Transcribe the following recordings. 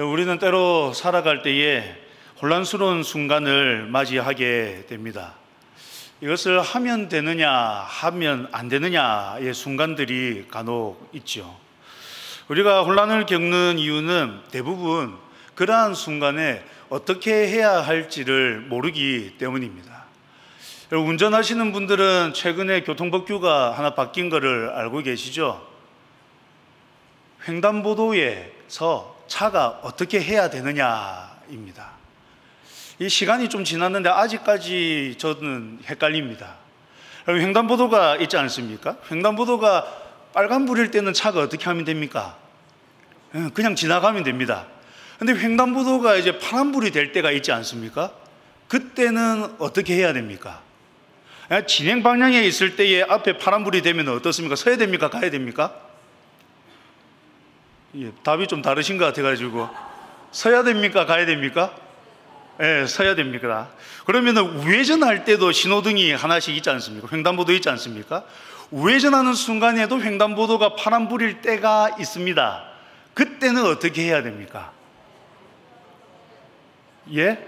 우리는 때로 살아갈 때에 혼란스러운 순간을 맞이하게 됩니다. 이것을 하면 되느냐, 하면 안 되느냐의 순간들이 간혹 있죠. 우리가 혼란을 겪는 이유는 대부분 그러한 순간에 어떻게 해야 할지를 모르기 때문입니다. 운전하시는 분들은 최근에 교통법규가 하나 바뀐 것을 알고 계시죠? 횡단보도에서 차가 어떻게 해야 되느냐입니다. 이 시간이 좀 지났는데 아직까지 저는 헷갈립니다. 횡단보도가 있지 않습니까? 횡단보도가 빨간불일 때는 차가 어떻게 하면 됩니까? 그냥 지나가면 됩니다. 근데 횡단보도가 이제 파란불이 될 때가 있지 않습니까? 그때는 어떻게 해야 됩니까? 진행 방향에 있을 때에 앞에 파란불이 되면 어떻습니까? 서야 됩니까? 가야 됩니까? 예, 답이 좀 다르신 것 같아가지고 서야 됩니까? 가야 됩니까? 예, 서야 됩니까? 그러면 우회전할 때도 신호등이 하나씩 있지 않습니까? 횡단보도 있지 않습니까? 우회전하는 순간에도 횡단보도가 파란불일 때가 있습니다. 그때는 어떻게 해야 됩니까? 예?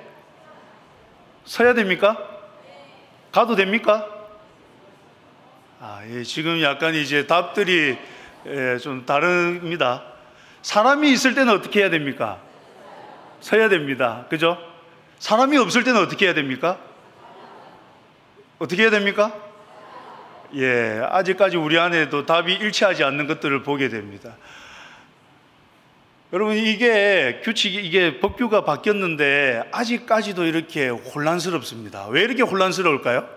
서야 됩니까? 가도 됩니까? 예, 지금 약간 이제 답들이 좀 다릅니다. 사람이 있을 때는 어떻게 해야 됩니까? 서야 됩니다. 그죠? 사람이 없을 때는 어떻게 해야 됩니까? 어떻게 해야 됩니까? 예, 아직까지 우리 안에도 답이 일치하지 않는 것들을 보게 됩니다. 여러분, 이게 법규가 바뀌었는데 아직까지도 이렇게 혼란스럽습니다. 왜 이렇게 혼란스러울까요?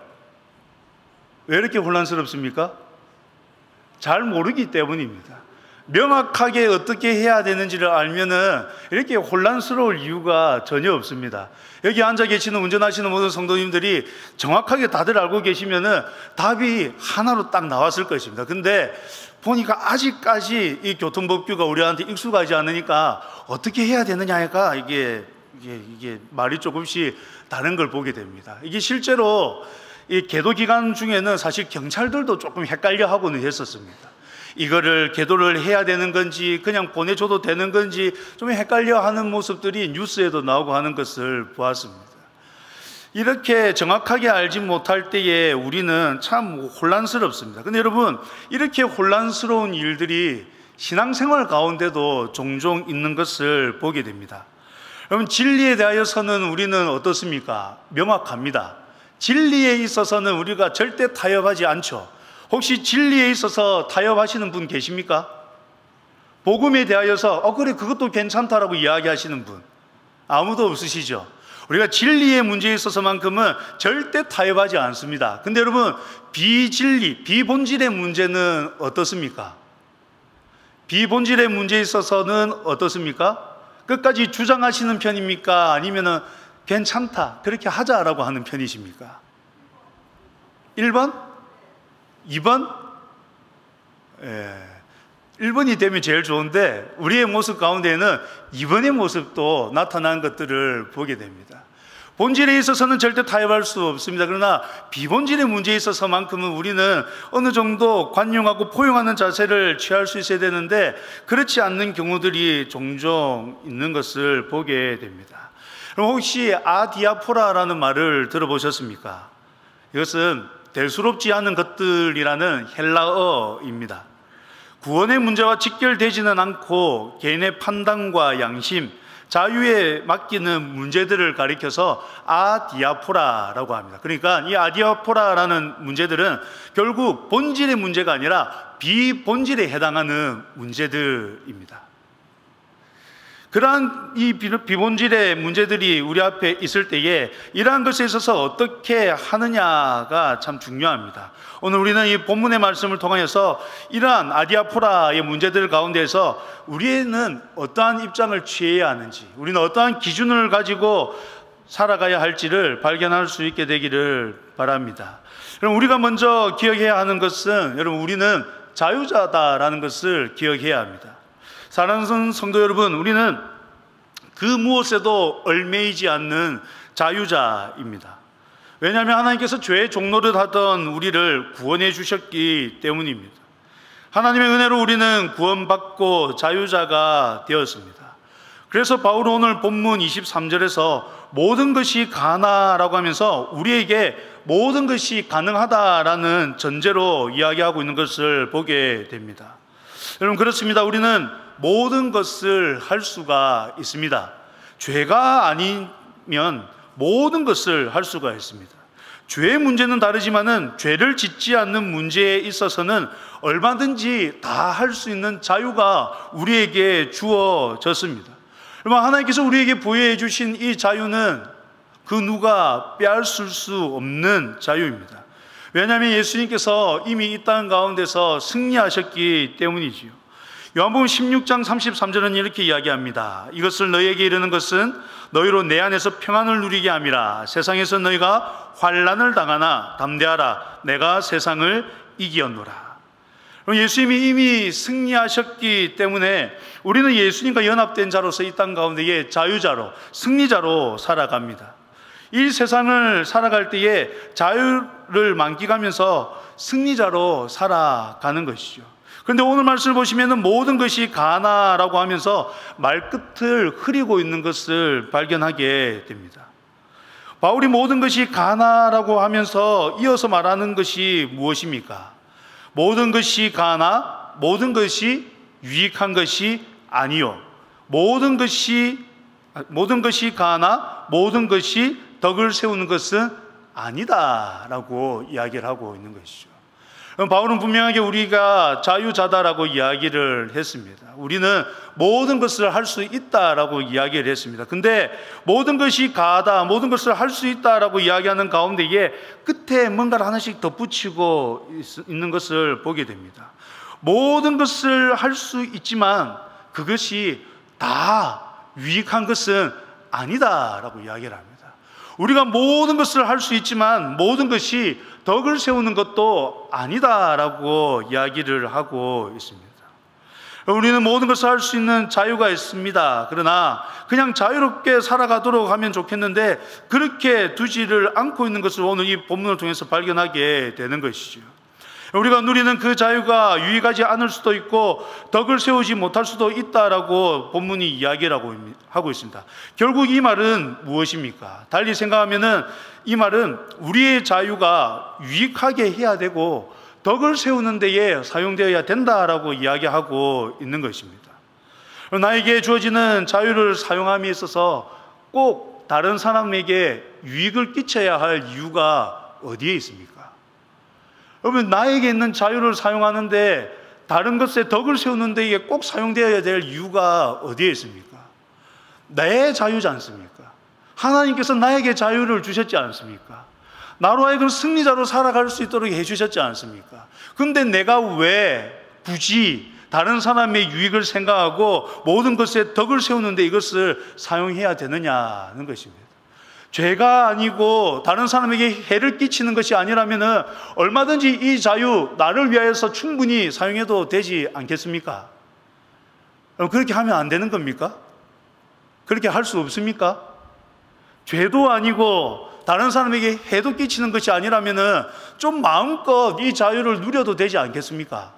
왜 이렇게 혼란스럽습니까? 잘 모르기 때문입니다. 명확하게 어떻게 해야 되는지를 알면은 이렇게 혼란스러울 이유가 전혀 없습니다. 여기 앉아 계시는 운전하시는 모든 성도님들이 정확하게 다들 알고 계시면은 답이 하나로 딱 나왔을 것입니다. 근데 보니까 아직까지 이 교통법규가 우리한테 익숙하지 않으니까 어떻게 해야 되느냐가 이게 말이 조금씩 다른 걸 보게 됩니다. 이게 실제로 이 계도 기간 중에는 사실 경찰들도 조금 헷갈려 하고는 했었습니다. 이거를 계도를 해야 되는 건지 그냥 보내줘도 되는 건지 좀 헷갈려 하는 모습들이 뉴스에도 나오고 하는 것을 보았습니다. 이렇게 정확하게 알지 못할 때에 우리는 참 혼란스럽습니다. 근데 여러분, 이렇게 혼란스러운 일들이 신앙생활 가운데도 종종 있는 것을 보게 됩니다. 여러분, 진리에 대하여서는 우리는 어떻습니까? 명확합니다. 진리에 있어서는 우리가 절대 타협하지 않죠. 혹시 진리에 있어서 타협하시는 분 계십니까? 복음에 대하여서 그래 그것도 괜찮다라고 이야기하시는 분 아무도 없으시죠? 우리가 진리의 문제에 있어서만큼은 절대 타협하지 않습니다. 근데 여러분, 비진리, 비본질의 문제는 어떻습니까? 비본질의 문제에 있어서는 어떻습니까? 끝까지 주장하시는 편입니까? 아니면은 괜찮다, 그렇게 하자라고 하는 편이십니까? 1번? 2번? 1번이 되면 제일 좋은데 우리의 모습 가운데에는 2번의 모습도 나타난 것들을 보게 됩니다. 본질에 있어서는 절대 타협할 수 없습니다. 그러나 비본질의 문제에 있어서만큼은 우리는 어느 정도 관용하고 포용하는 자세를 취할 수 있어야 되는데 그렇지 않는 경우들이 종종 있는 것을 보게 됩니다. 그럼 혹시 아디아포라라는 말을 들어보셨습니까? 이것은 대수롭지 않은 것들이라는 헬라어입니다. 구원의 문제와 직결되지는 않고 개인의 판단과 양심, 자유에 맡기는 문제들을 가리켜서 아디아포라라고 합니다. 그러니까 이 아디아포라라는 문제들은 결국 본질의 문제가 아니라 비본질에 해당하는 문제들입니다. 그러한 이 비본질의 문제들이 우리 앞에 있을 때에 이러한 것에 있어서 어떻게 하느냐가 참 중요합니다. 오늘 우리는 이 본문의 말씀을 통해서 이러한 아디아포라의 문제들 가운데서 우리는 어떠한 입장을 취해야 하는지, 우리는 어떠한 기준을 가지고 살아가야 할지를 발견할 수 있게 되기를 바랍니다. 여러분, 우리가 먼저 기억해야 하는 것은 여러분, 우리는 자유자다라는 것을 기억해야 합니다. 사랑하는 성도 여러분, 우리는 그 무엇에도 얽매이지 않는 자유자입니다. 왜냐하면 하나님께서 죄의 종노릇 하던 우리를 구원해 주셨기 때문입니다. 하나님의 은혜로 우리는 구원받고 자유자가 되었습니다. 그래서 바울은 오늘 본문 23절에서 모든 것이 가나라고 하면서 우리에게 모든 것이 가능하다라는 전제로 이야기하고 있는 것을 보게 됩니다. 여러분, 그렇습니다. 우리는 모든 것을 할 수가 있습니다. 죄가 아니면 모든 것을 할 수가 있습니다. 죄의 문제는 다르지만은 죄를 짓지 않는 문제에 있어서는 얼마든지 다 할 수 있는 자유가 우리에게 주어졌습니다. 여러분, 하나님께서 우리에게 부여해 주신 이 자유는 그 누가 빼앗을 수 없는 자유입니다. 왜냐하면 예수님께서 이미 이 땅 가운데서 승리하셨기 때문이지요. 요한복음 16장 33절은 이렇게 이야기합니다. 이것을 너희에게 이르는 것은 너희로 내 안에서 평안을 누리게 함이라. 세상에서 너희가 환난을 당하나 담대하라. 내가 세상을 이기었노라. 예수님이 이미 승리하셨기 때문에 우리는 예수님과 연합된 자로서 이 땅 가운데에 자유자로, 승리자로 살아갑니다. 이 세상을 살아갈 때에 자유를 만끽하면서 승리자로 살아가는 것이죠. 그런데 오늘 말씀을 보시면 모든 것이 가나라고 하면서 말끝을 흐리고 있는 것을 발견하게 됩니다. 바울이 모든 것이 가나라고 하면서 이어서 말하는 것이 무엇입니까? 모든 것이 가나, 모든 것이 유익한 것이 아니요. 모든 것이 가나, 모든 것이 덕을 세우는 것은 아니다라고 이야기를 하고 있는 것이죠. 바울은 분명하게 우리가 자유자다라고 이야기를 했습니다. 우리는 모든 것을 할 수 있다라고 이야기를 했습니다. 근데 모든 것이 가다, 모든 것을 할 수 있다라고 이야기하는 가운데에 끝에 뭔가를 하나씩 덧붙이고 있는 것을 보게 됩니다. 모든 것을 할 수 있지만 그것이 다 유익한 것은 아니다라고 이야기를 합니다. 우리가 모든 것을 할 수 있지만 모든 것이 덕을 세우는 것도 아니다라고 이야기를 하고 있습니다. 우리는 모든 것을 할 수 있는 자유가 있습니다. 그러나 그냥 자유롭게 살아가도록 하면 좋겠는데 그렇게 두지를 않고 있는 것을 오늘 이 본문을 통해서 발견하게 되는 것이죠. 우리가 누리는 그 자유가 유익하지 않을 수도 있고 덕을 세우지 못할 수도 있다라고 본문이 이야기를 하고 있습니다. 결국 이 말은 무엇입니까? 달리 생각하면은 이 말은 우리의 자유가 유익하게 해야 되고 덕을 세우는 데에 사용되어야 된다라고 이야기하고 있는 것입니다. 나에게 주어지는 자유를 사용함에 있어서 꼭 다른 사람에게 유익을 끼쳐야 할 이유가 어디에 있습니까? 여러분, 나에게 있는 자유를 사용하는데 다른 것에 덕을 세우는 데 이게 꼭 사용되어야 될 이유가 어디에 있습니까? 내 자유지 않습니까? 하나님께서 나에게 자유를 주셨지 않습니까? 나로 하여금 승리자로 살아갈 수 있도록 해주셨지 않습니까? 근데 내가 왜 굳이 다른 사람의 유익을 생각하고 모든 것에 덕을 세우는데 이것을 사용해야 되느냐는 것입니다. 죄가 아니고 다른 사람에게 해를 끼치는 것이 아니라면 얼마든지 이 자유 나를 위하여서 충분히 사용해도 되지 않겠습니까? 그렇게 하면 안 되는 겁니까? 그렇게 할 수 없습니까? 죄도 아니고 다른 사람에게 해도 끼치는 것이 아니라면 좀 마음껏 이 자유를 누려도 되지 않겠습니까?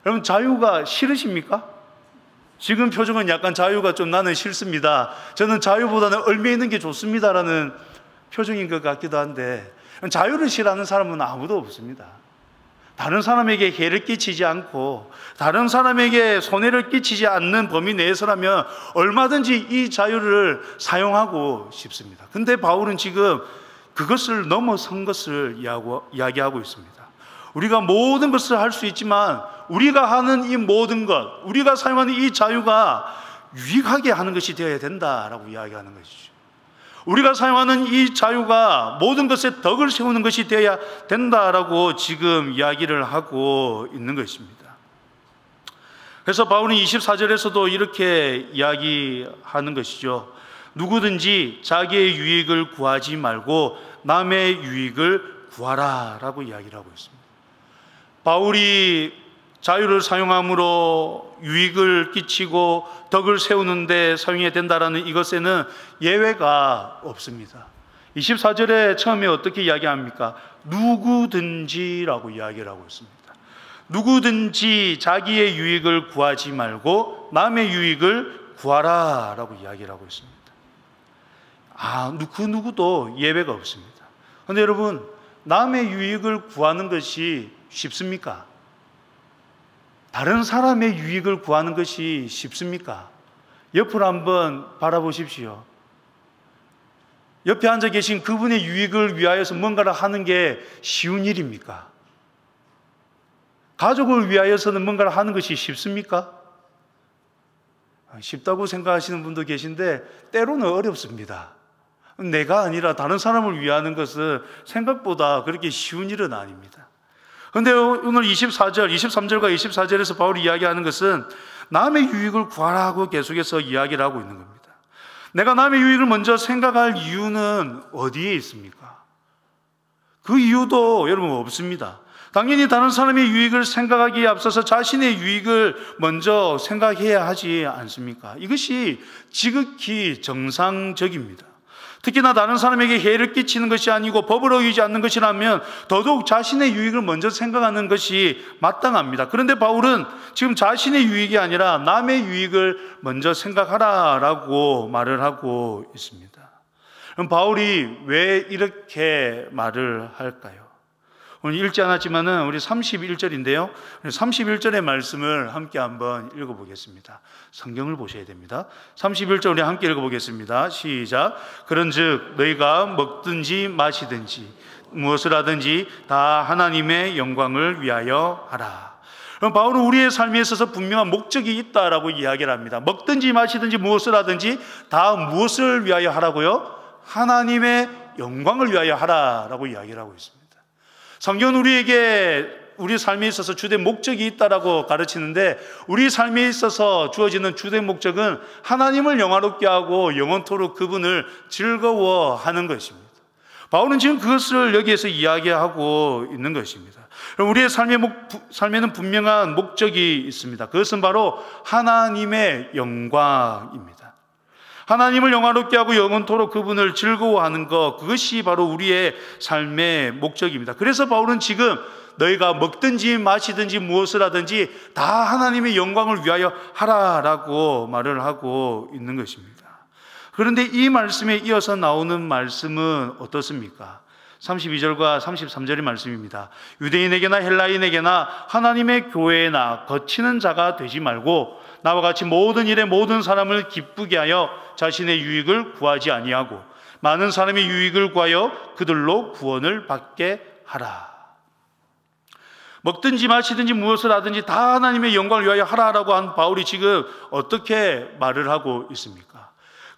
여러분, 자유가 싫으십니까? 지금 표정은 약간 자유가 좀 나는 싫습니다. 저는 자유보다는 얼매 있는 게 좋습니다라는 표정인 것 같기도 한데 자유를 싫어하는 사람은 아무도 없습니다. 다른 사람에게 해를 끼치지 않고 다른 사람에게 손해를 끼치지 않는 범위 내에서라면 얼마든지 이 자유를 사용하고 싶습니다. 근데 바울은 지금 그것을 넘어선 것을 이야기하고 있습니다. 우리가 모든 것을 할 수 있지만 우리가 하는 이 모든 것, 우리가 사용하는 이 자유가 유익하게 하는 것이 되어야 된다라고 이야기하는 것이죠. 우리가 사용하는 이 자유가 모든 것에 덕을 세우는 것이 되어야 된다라고 지금 이야기를 하고 있는 것입니다. 그래서 바울은 24절에서도 이렇게 이야기하는 것이죠. 누구든지 자기의 유익을 구하지 말고 남의 유익을 구하라 라고 이야기를 하고 있습니다. 바울이 자유를 사용함으로 유익을 끼치고 덕을 세우는 데 사용해야 된다는 이것에는 예외가 없습니다. 24절에 처음에 어떻게 이야기합니까? 누구든지라고 이야기를 하고 있습니다. 누구든지 자기의 유익을 구하지 말고 남의 유익을 구하라 라고 이야기를 하고 있습니다. 그 누구도 예외가 없습니다. 그런데 여러분, 남의 유익을 구하는 것이 쉽습니까? 다른 사람의 유익을 구하는 것이 쉽습니까? 옆으로 한번 바라보십시오. 옆에 앉아 계신 그분의 유익을 위하여서 뭔가를 하는 게 쉬운 일입니까? 가족을 위하여서는 뭔가를 하는 것이 쉽습니까? 쉽다고 생각하시는 분도 계신데 때로는 어렵습니다. 내가 아니라 다른 사람을 위하는 것은 생각보다 그렇게 쉬운 일은 아닙니다. 그런데 오늘 23절과 24절에서 바울이 이야기하는 것은 남의 유익을 구하라고 계속해서 이야기를 하고 있는 겁니다. 내가 남의 유익을 먼저 생각할 이유는 어디에 있습니까? 그 이유도 여러분 없습니다. 당연히 다른 사람의 유익을 생각하기에 앞서서 자신의 유익을 먼저 생각해야 하지 않습니까? 이것이 지극히 정상적입니다. 특히나 다른 사람에게 해를 끼치는 것이 아니고 법을 어기지 않는 것이라면 더더욱 자신의 유익을 먼저 생각하는 것이 마땅합니다. 그런데 바울은 지금 자신의 유익이 아니라 남의 유익을 먼저 생각하라라고 말을 하고 있습니다. 그럼 바울이 왜 이렇게 말을 할까요? 오늘 읽지 않았지만은 우리 31절인데요. 31절의 말씀을 함께 한번 읽어보겠습니다. 성경을 보셔야 됩니다. 31절 우리 함께 읽어보겠습니다. 시작. 그런즉 너희가 먹든지 마시든지 무엇을 하든지 다 하나님의 영광을 위하여 하라. 그럼 바울은 우리의 삶에 있어서 분명한 목적이 있다라고 이야기를 합니다. 먹든지 마시든지 무엇을 하든지 다 무엇을 위하여 하라고요? 하나님의 영광을 위하여 하라라고 이야기를 하고 있습니다. 성경은 우리에게 우리 삶에 있어서 주된 목적이 있다라고 가르치는데 우리 삶에 있어서 주어지는 주된 목적은 하나님을 영화롭게 하고 영원토록 그분을 즐거워하는 것입니다. 바울은 지금 그것을 여기에서 이야기하고 있는 것입니다. 우리의 삶에는 분명한 목적이 있습니다. 그것은 바로 하나님의 영광입니다. 하나님을 영화롭게 하고 영원토록 그분을 즐거워하는 것, 그것이 바로 우리의 삶의 목적입니다. 그래서 바울은 지금 너희가 먹든지 마시든지 무엇을 하든지 다 하나님의 영광을 위하여 하라라고 말을 하고 있는 것입니다. 그런데 이 말씀에 이어서 나오는 말씀은 어떻습니까? 32절과 33절의 말씀입니다. 유대인에게나 헬라인에게나 하나님의 교회에나 거치는 자가 되지 말고 나와 같이 모든 일에 모든 사람을 기쁘게 하여 자신의 유익을 구하지 아니하고 많은 사람의 유익을 구하여 그들로 구원을 받게 하라. 먹든지 마시든지 무엇을 하든지 다 하나님의 영광을 위하여 하라라고 한 바울이 지금 어떻게 말을 하고 있습니까?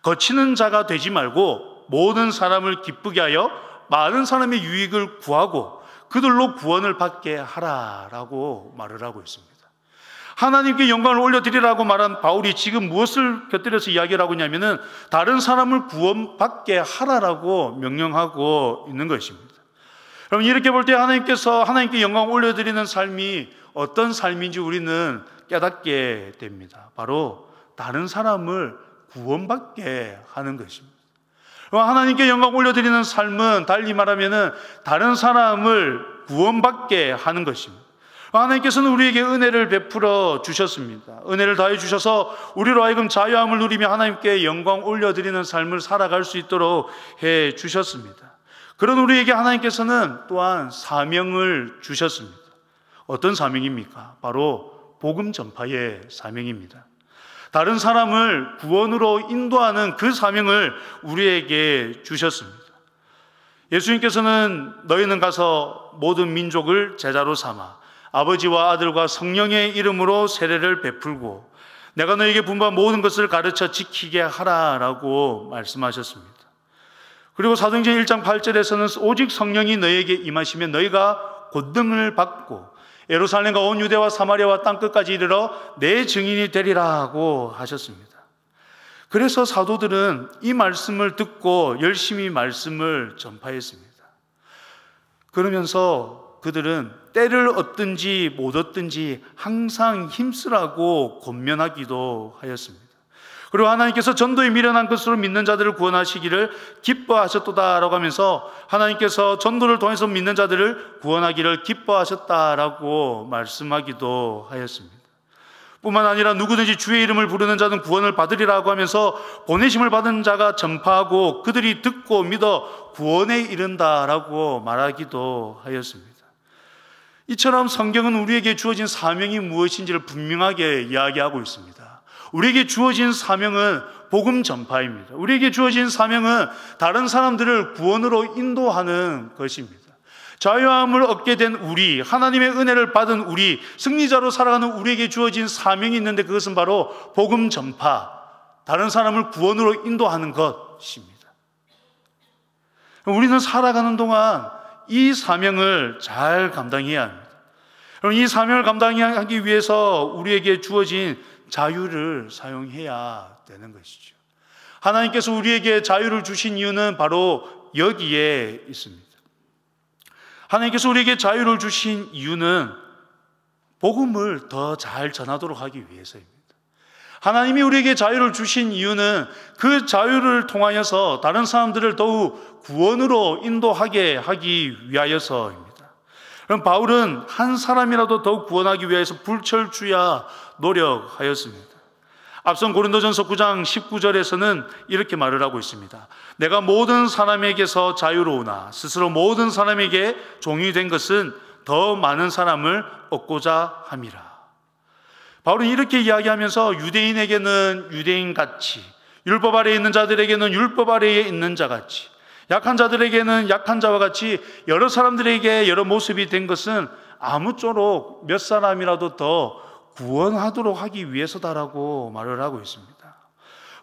거치는 자가 되지 말고 모든 사람을 기쁘게 하여 많은 사람의 유익을 구하고 그들로 구원을 받게 하라라고 말을 하고 있습니다. 하나님께 영광을 올려드리라고 말한 바울이 지금 무엇을 곁들여서 이야기를 하고 있냐면은 다른 사람을 구원받게 하라라고 명령하고 있는 것입니다. 여러분, 이렇게 볼 때 하나님께 영광을 올려드리는 삶이 어떤 삶인지 우리는 깨닫게 됩니다. 바로 다른 사람을 구원받게 하는 것입니다. 하나님께 영광 올려드리는 삶은 달리 말하면은 다른 사람을 구원받게 하는 것입니다. 하나님께서는 우리에게 은혜를 베풀어 주셨습니다. 은혜를 다해 주셔서 우리로 하여금 자유함을 누리며 하나님께 영광 올려드리는 삶을 살아갈 수 있도록 해 주셨습니다. 그런 우리에게 하나님께서는 또한 사명을 주셨습니다. 어떤 사명입니까? 바로 복음 전파의 사명입니다. 다른 사람을 구원으로 인도하는 그 사명을 우리에게 주셨습니다. 예수님께서는 너희는 가서 모든 민족을 제자로 삼아 아버지와 아들과 성령의 이름으로 세례를 베풀고 내가 너희에게 분부한 모든 것을 가르쳐 지키게 하라라고 말씀하셨습니다. 그리고 사도행전 1장 8절에서는 오직 성령이 너희에게 임하시면 너희가 권능을 받고 예루살렘과 온 유대와 사마리아와 땅끝까지 이르러 내 증인이 되리라고 하셨습니다. 그래서 사도들은 이 말씀을 듣고 열심히 말씀을 전파했습니다. 그러면서 그들은 때를 얻든지 못 얻든지 항상 힘쓰라고 권면하기도 하였습니다. 그리고 하나님께서 전도에 미련한 것으로 믿는 자들을 구원하시기를 기뻐하셨도다라고 하면서 하나님께서 전도를 통해서 믿는 자들을 구원하기를 기뻐하셨다라고 말씀하기도 하였습니다. 뿐만 아니라 누구든지 주의 이름을 부르는 자는 구원을 받으리라고 하면서 보내심을 받은 자가 전파하고 그들이 듣고 믿어 구원에 이른다라고 말하기도 하였습니다. 이처럼 성경은 우리에게 주어진 사명이 무엇인지를 분명하게 이야기하고 있습니다. 우리에게 주어진 사명은 복음 전파입니다. 우리에게 주어진 사명은 다른 사람들을 구원으로 인도하는 것입니다. 자유함을 얻게 된 우리, 하나님의 은혜를 받은 우리, 승리자로 살아가는 우리에게 주어진 사명이 있는데 그것은 바로 복음 전파, 다른 사람을 구원으로 인도하는 것입니다. 우리는 살아가는 동안 이 사명을 잘 감당해야 합니다. 이 사명을 감당하기 위해서 우리에게 주어진 자유를 사용해야 되는 것이죠. 하나님께서 우리에게 자유를 주신 이유는 바로 여기에 있습니다. 하나님께서 우리에게 자유를 주신 이유는 복음을 더 잘 전하도록 하기 위해서입니다. 하나님이 우리에게 자유를 주신 이유는 그 자유를 통하여서 다른 사람들을 더욱 구원으로 인도하게 하기 위하여서입니다. 그럼 바울은 한 사람이라도 더욱 구원하기 위해서 불철주야 노력하였습니다. 앞선 고린도전서 9장 19절에서는 이렇게 말을 하고 있습니다. 내가 모든 사람에게서 자유로우나 스스로 모든 사람에게 종이 된 것은 더 많은 사람을 얻고자 함이라. 바울은 이렇게 이야기하면서 유대인에게는 유대인같이, 율법 아래에 있는 자들에게는 율법 아래에 있는 자같이, 약한 자들에게는 약한 자와 같이 여러 사람들에게 여러 모습이 된 것은 아무쪼록 몇 사람이라도 더 구원하도록 하기 위해서다라고 말을 하고 있습니다.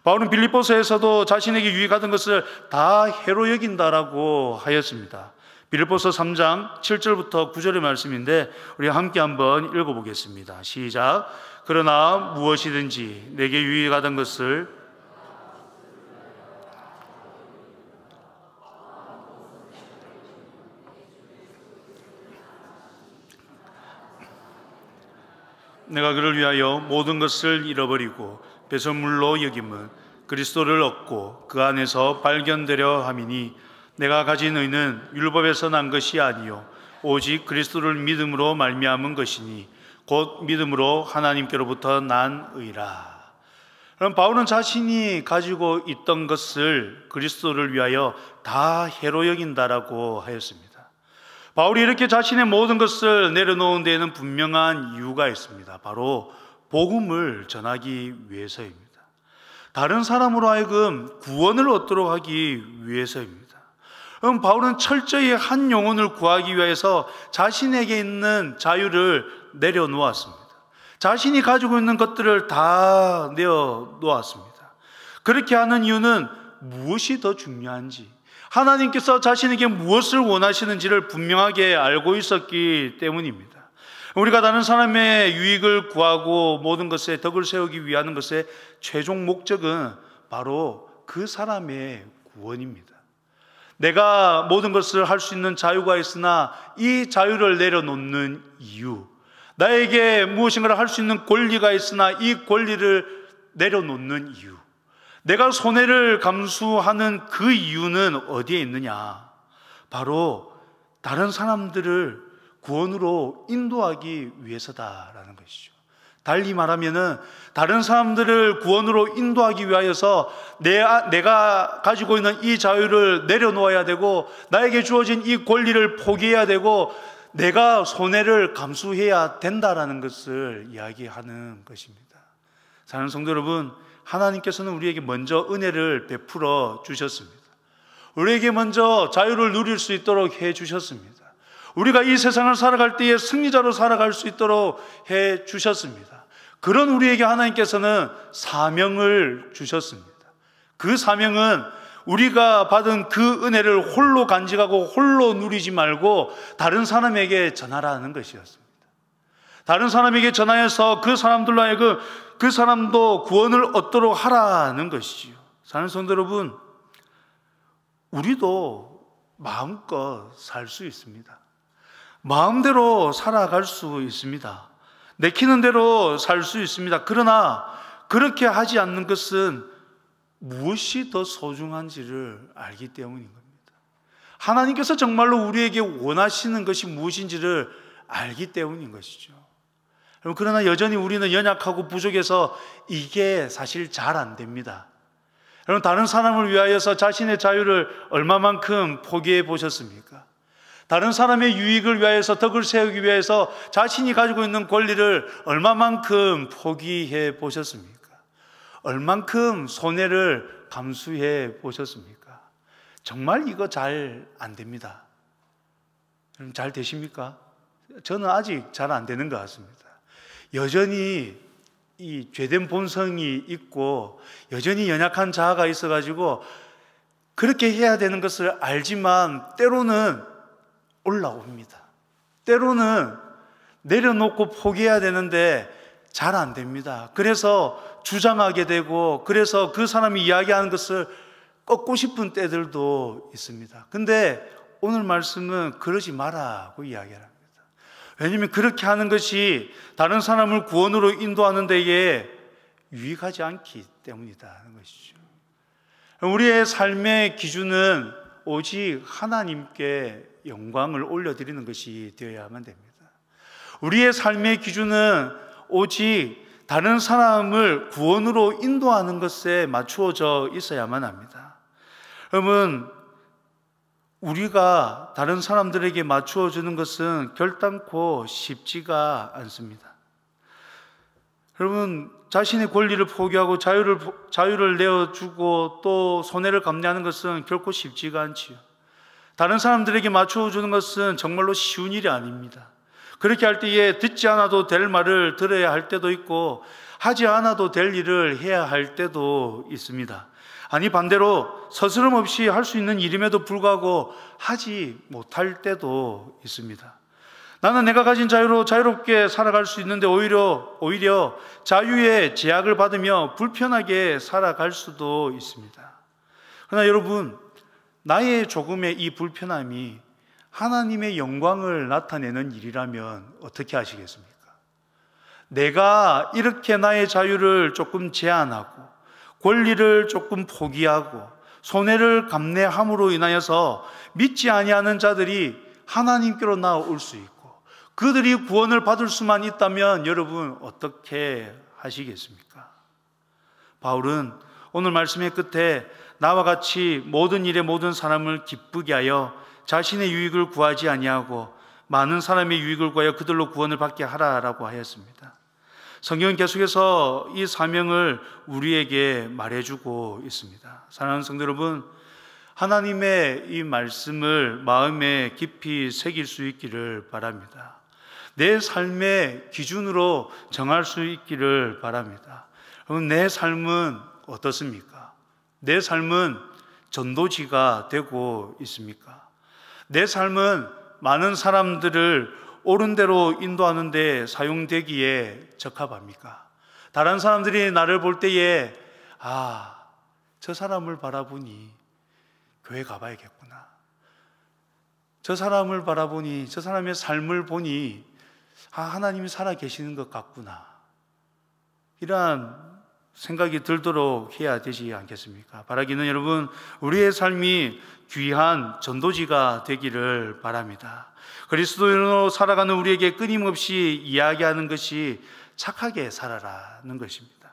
바울은 빌립보서에서도 자신에게 유익하던 것을 다 해로 여긴다라고 하였습니다. 빌립보서 3장 7절부터 9절의 말씀인데 우리 함께 한번 읽어보겠습니다. 시작. 그러나 무엇이든지 내게 유익하던 것을 내가 그를 위하여 모든 것을 잃어버리고 배설물로 여김은 그리스도를 얻고 그 안에서 발견되려 함이니 내가 가진 의는 율법에서 난 것이 아니요 오직 그리스도를 믿음으로 말미암은 것이니 곧 믿음으로 하나님께로부터 난 의라. 그럼 바울은 자신이 가지고 있던 것을 그리스도를 위하여 다 해로 여긴다라고 하였습니다. 바울이 이렇게 자신의 모든 것을 내려놓은 데에는 분명한 이유가 있습니다. 바로 복음을 전하기 위해서입니다. 다른 사람으로 하여금 구원을 얻도록 하기 위해서입니다. 그럼 바울은 철저히 한 영혼을 구하기 위해서 자신에게 있는 자유를 내려놓았습니다. 자신이 가지고 있는 것들을 다 내어놓았습니다. 그렇게 하는 이유는 무엇이 더 중요한지, 하나님께서 자신에게 무엇을 원하시는지를 분명하게 알고 있었기 때문입니다. 우리가 다른 사람의 유익을 구하고 모든 것에 덕을 세우기 위한 것의 최종 목적은 바로 그 사람의 구원입니다. 내가 모든 것을 할 수 있는 자유가 있으나 이 자유를 내려놓는 이유, 나에게 무엇인가를 할 수 있는 권리가 있으나 이 권리를 내려놓는 이유, 내가 손해를 감수하는 그 이유는 어디에 있느냐? 바로 다른 사람들을 구원으로 인도하기 위해서다라는 것이죠. 달리 말하면은 다른 사람들을 구원으로 인도하기 위하여서 내가 가지고 있는 이 자유를 내려놓아야 되고 나에게 주어진 이 권리를 포기해야 되고 내가 손해를 감수해야 된다라는 것을 이야기하는 것입니다. 사랑하는 성도 여러분, 하나님께서는 우리에게 먼저 은혜를 베풀어 주셨습니다. 우리에게 먼저 자유를 누릴 수 있도록 해 주셨습니다. 우리가 이 세상을 살아갈 때에 승리자로 살아갈 수 있도록 해 주셨습니다. 그런 우리에게 하나님께서는 사명을 주셨습니다. 그 사명은 우리가 받은 그 은혜를 홀로 간직하고 홀로 누리지 말고 다른 사람에게 전하라는 것이었습니다. 다른 사람에게 전하여서 그 사람들로 하여금 그 사람도 구원을 얻도록 하라는 것이지요. 사랑하는 성도 여러분, 우리도 마음껏 살 수 있습니다. 마음대로 살아갈 수 있습니다. 내키는 대로 살 수 있습니다. 그러나 그렇게 하지 않는 것은 무엇이 더 소중한지를 알기 때문인 겁니다. 하나님께서 정말로 우리에게 원하시는 것이 무엇인지를 알기 때문인 것이죠. 그러나 여전히 우리는 연약하고 부족해서 이게 사실 잘 안 됩니다. 여러분, 다른 사람을 위하여서 자신의 자유를 얼마만큼 포기해 보셨습니까? 다른 사람의 유익을 위하여서, 덕을 세우기 위해서 자신이 가지고 있는 권리를 얼마만큼 포기해 보셨습니까? 얼만큼 손해를 감수해 보셨습니까? 정말 이거 잘 안 됩니다. 여러분, 잘 되십니까? 저는 아직 잘 안 되는 것 같습니다. 여전히 이 죄된 본성이 있고 여전히 연약한 자아가 있어가지고 그렇게 해야 되는 것을 알지만 때로는 올라옵니다. 때로는 내려놓고 포기해야 되는데 잘 안 됩니다. 그래서 주장하게 되고, 그래서 그 사람이 이야기하는 것을 꺾고 싶은 때들도 있습니다. 근데 오늘 말씀은 그러지 마라고 이야기를 합니다. 왜냐하면 그렇게 하는 것이 다른 사람을 구원으로 인도하는 데에 유익하지 않기 때문이라는 것이죠. 우리의 삶의 기준은 오직 하나님께 영광을 올려드리는 것이 되어야만 됩니다. 우리의 삶의 기준은 오직 다른 사람을 구원으로 인도하는 것에 맞추어져 있어야만 합니다. 여러분, 우리가 다른 사람들에게 맞추어 주는 것은 결단코 쉽지가 않습니다. 여러분, 자신의 권리를 포기하고 자유를 내어주고 또 손해를 감내하는 것은 결코 쉽지가 않지요. 다른 사람들에게 맞추어 주는 것은 정말로 쉬운 일이 아닙니다. 그렇게 할 때에 듣지 않아도 될 말을 들어야 할 때도 있고, 하지 않아도 될 일을 해야 할 때도 있습니다. 아니, 반대로 서스럼 없이 할 수 있는 일임에도 불구하고 하지 못할 때도 있습니다. 나는 내가 가진 자유로 자유롭게 살아갈 수 있는데 오히려 자유의 제약을 받으며 불편하게 살아갈 수도 있습니다. 그러나 여러분, 나의 조금의 이 불편함이 하나님의 영광을 나타내는 일이라면 어떻게 하시겠습니까? 내가 이렇게 나의 자유를 조금 제한하고 권리를 조금 포기하고 손해를 감내함으로 인하여서 믿지 아니하는 자들이 하나님께로 나올 수 있고 그들이 구원을 받을 수만 있다면 여러분 어떻게 하시겠습니까? 바울은 오늘 말씀의 끝에 나와 같이 모든 일에 모든 사람을 기쁘게 하여 자신의 유익을 구하지 아니하고 많은 사람의 유익을 구하여 그들로 구원을 받게 하라라고 하였습니다. 성경은 계속해서 이 사명을 우리에게 말해주고 있습니다. 사랑하는 성도 여러분, 하나님의 이 말씀을 마음에 깊이 새길 수 있기를 바랍니다. 내 삶의 기준으로 정할 수 있기를 바랍니다. 여러분, 내 삶은 어떻습니까? 내 삶은 전도지가 되고 있습니까? 내 삶은 많은 사람들을 옳은 대로 인도하는 데 사용되기에 적합합니까? 다른 사람들이 나를 볼 때에 저 사람을 바라보니 교회 가봐야겠구나. 저 사람을 바라보니, 저 사람의 삶을 보니 하나님이 살아계시는 것 같구나. 이러한 생각이 들도록 해야 되지 않겠습니까? 바라기는 여러분, 우리의 삶이 귀한 전도지가 되기를 바랍니다. 그리스도인으로 살아가는 우리에게 끊임없이 이야기하는 것이 착하게 살아라는 것입니다.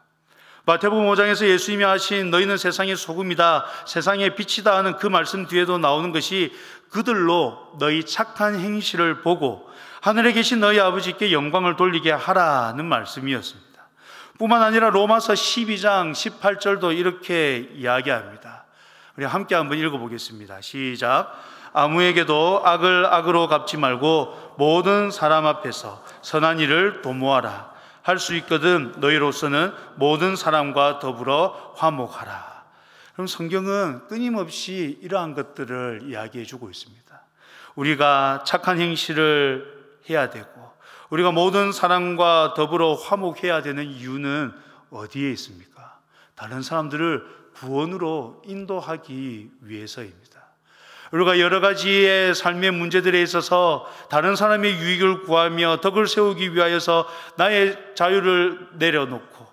마태복음 5장에서 예수님이 하신 너희는 세상의 소금이다, 세상의 빛이다 하는 그 말씀 뒤에도 나오는 것이 그들로 너희 착한 행실을 보고 하늘에 계신 너희 아버지께 영광을 돌리게 하라는 말씀이었습니다. 뿐만 아니라 로마서 12장 18절도 이렇게 이야기합니다. 우리 함께 한번 읽어보겠습니다. 시작. 아무에게도 악을 악으로 갚지 말고 모든 사람 앞에서 선한 일을 도모하라. 할 수 있거든 너희로서는 모든 사람과 더불어 화목하라. 그럼 성경은 끊임없이 이러한 것들을 이야기해 주고 있습니다. 우리가 착한 행실을 해야 되고 우리가 모든 사람과 더불어 화목해야 되는 이유는 어디에 있습니까? 다른 사람들을 구원으로 인도하기 위해서입니다. 우리가 여러 가지의 삶의 문제들에 있어서 다른 사람의 유익을 구하며 덕을 세우기 위하여서 나의 자유를 내려놓고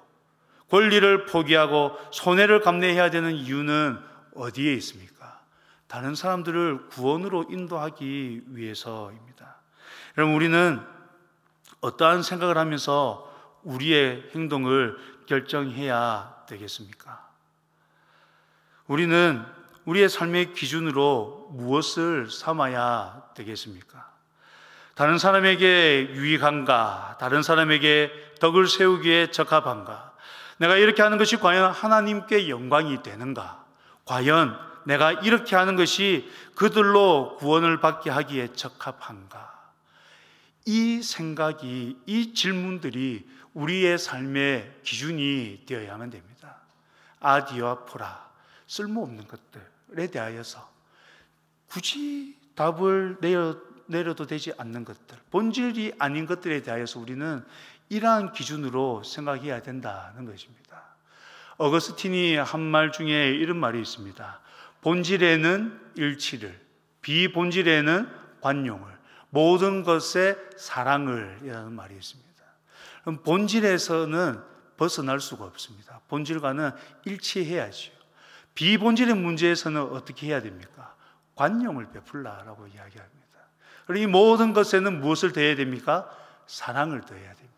권리를 포기하고 손해를 감내해야 되는 이유는 어디에 있습니까? 다른 사람들을 구원으로 인도하기 위해서입니다. 여러분, 우리는 어떠한 생각을 하면서 우리의 행동을 결정해야 되겠습니까? 우리는 우리의 삶의 기준으로 무엇을 삼아야 되겠습니까? 다른 사람에게 유익한가? 다른 사람에게 덕을 세우기에 적합한가? 내가 이렇게 하는 것이 과연 하나님께 영광이 되는가? 과연 내가 이렇게 하는 것이 그들로 구원을 받게 하기에 적합한가? 이 생각이, 이 질문들이 우리의 삶의 기준이 되어야만 됩니다. 아디와 포라, 쓸모없는 것들에 대하여서 굳이 답을 내려도 되지 않는 것들, 본질이 아닌 것들에 대하여서 우리는 이러한 기준으로 생각해야 된다는 것입니다. 어거스틴이 한 말 중에 이런 말이 있습니다. 본질에는 일치를, 비본질에는 관용을, 모든 것에 사랑을 이라는 말이 있습니다. 그럼 본질에서는 벗어날 수가 없습니다. 본질과는 일치해야지요. 비본질의 문제에서는 어떻게 해야 됩니까? 관용을 베풀라라고 이야기합니다. 그리고 이 모든 것에는 무엇을 더해야 됩니까? 사랑을 더해야 됩니다.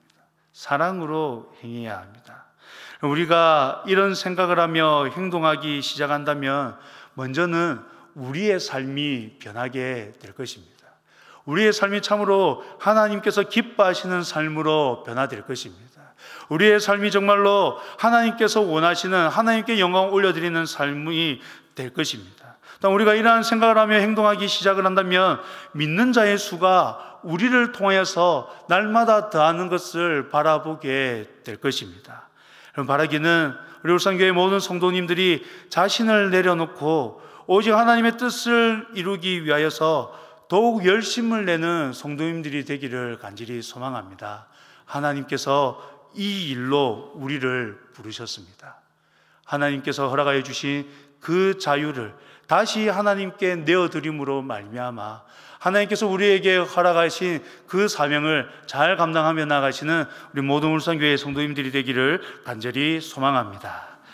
사랑으로 행해야 합니다. 우리가 이런 생각을 하며 행동하기 시작한다면 먼저는 우리의 삶이 변하게 될 것입니다. 우리의 삶이 참으로 하나님께서 기뻐하시는 삶으로 변화될 것입니다. 우리의 삶이 정말로 하나님께서 원하시는, 하나님께 영광을 올려드리는 삶이 될 것입니다. 우리가 이러한 생각을 하며 행동하기 시작을 한다면 믿는 자의 수가 우리를 통해서 날마다 더하는 것을 바라보게 될 것입니다. 바라기는 우리 울산교회 모든 성도님들이 자신을 내려놓고 오직 하나님의 뜻을 이루기 위하여서 더욱 열심을 내는 성도님들이 되기를 간절히 소망합니다. 하나님께서 이 일로 우리를 부르셨습니다. 하나님께서 허락하여 주신 그 자유를 다시 하나님께 내어드림으로 말미암아 하나님께서 우리에게 허락하신 그 사명을 잘 감당하며 나가시는 우리 모든 울산교회 성도님들이 되기를 간절히 소망합니다.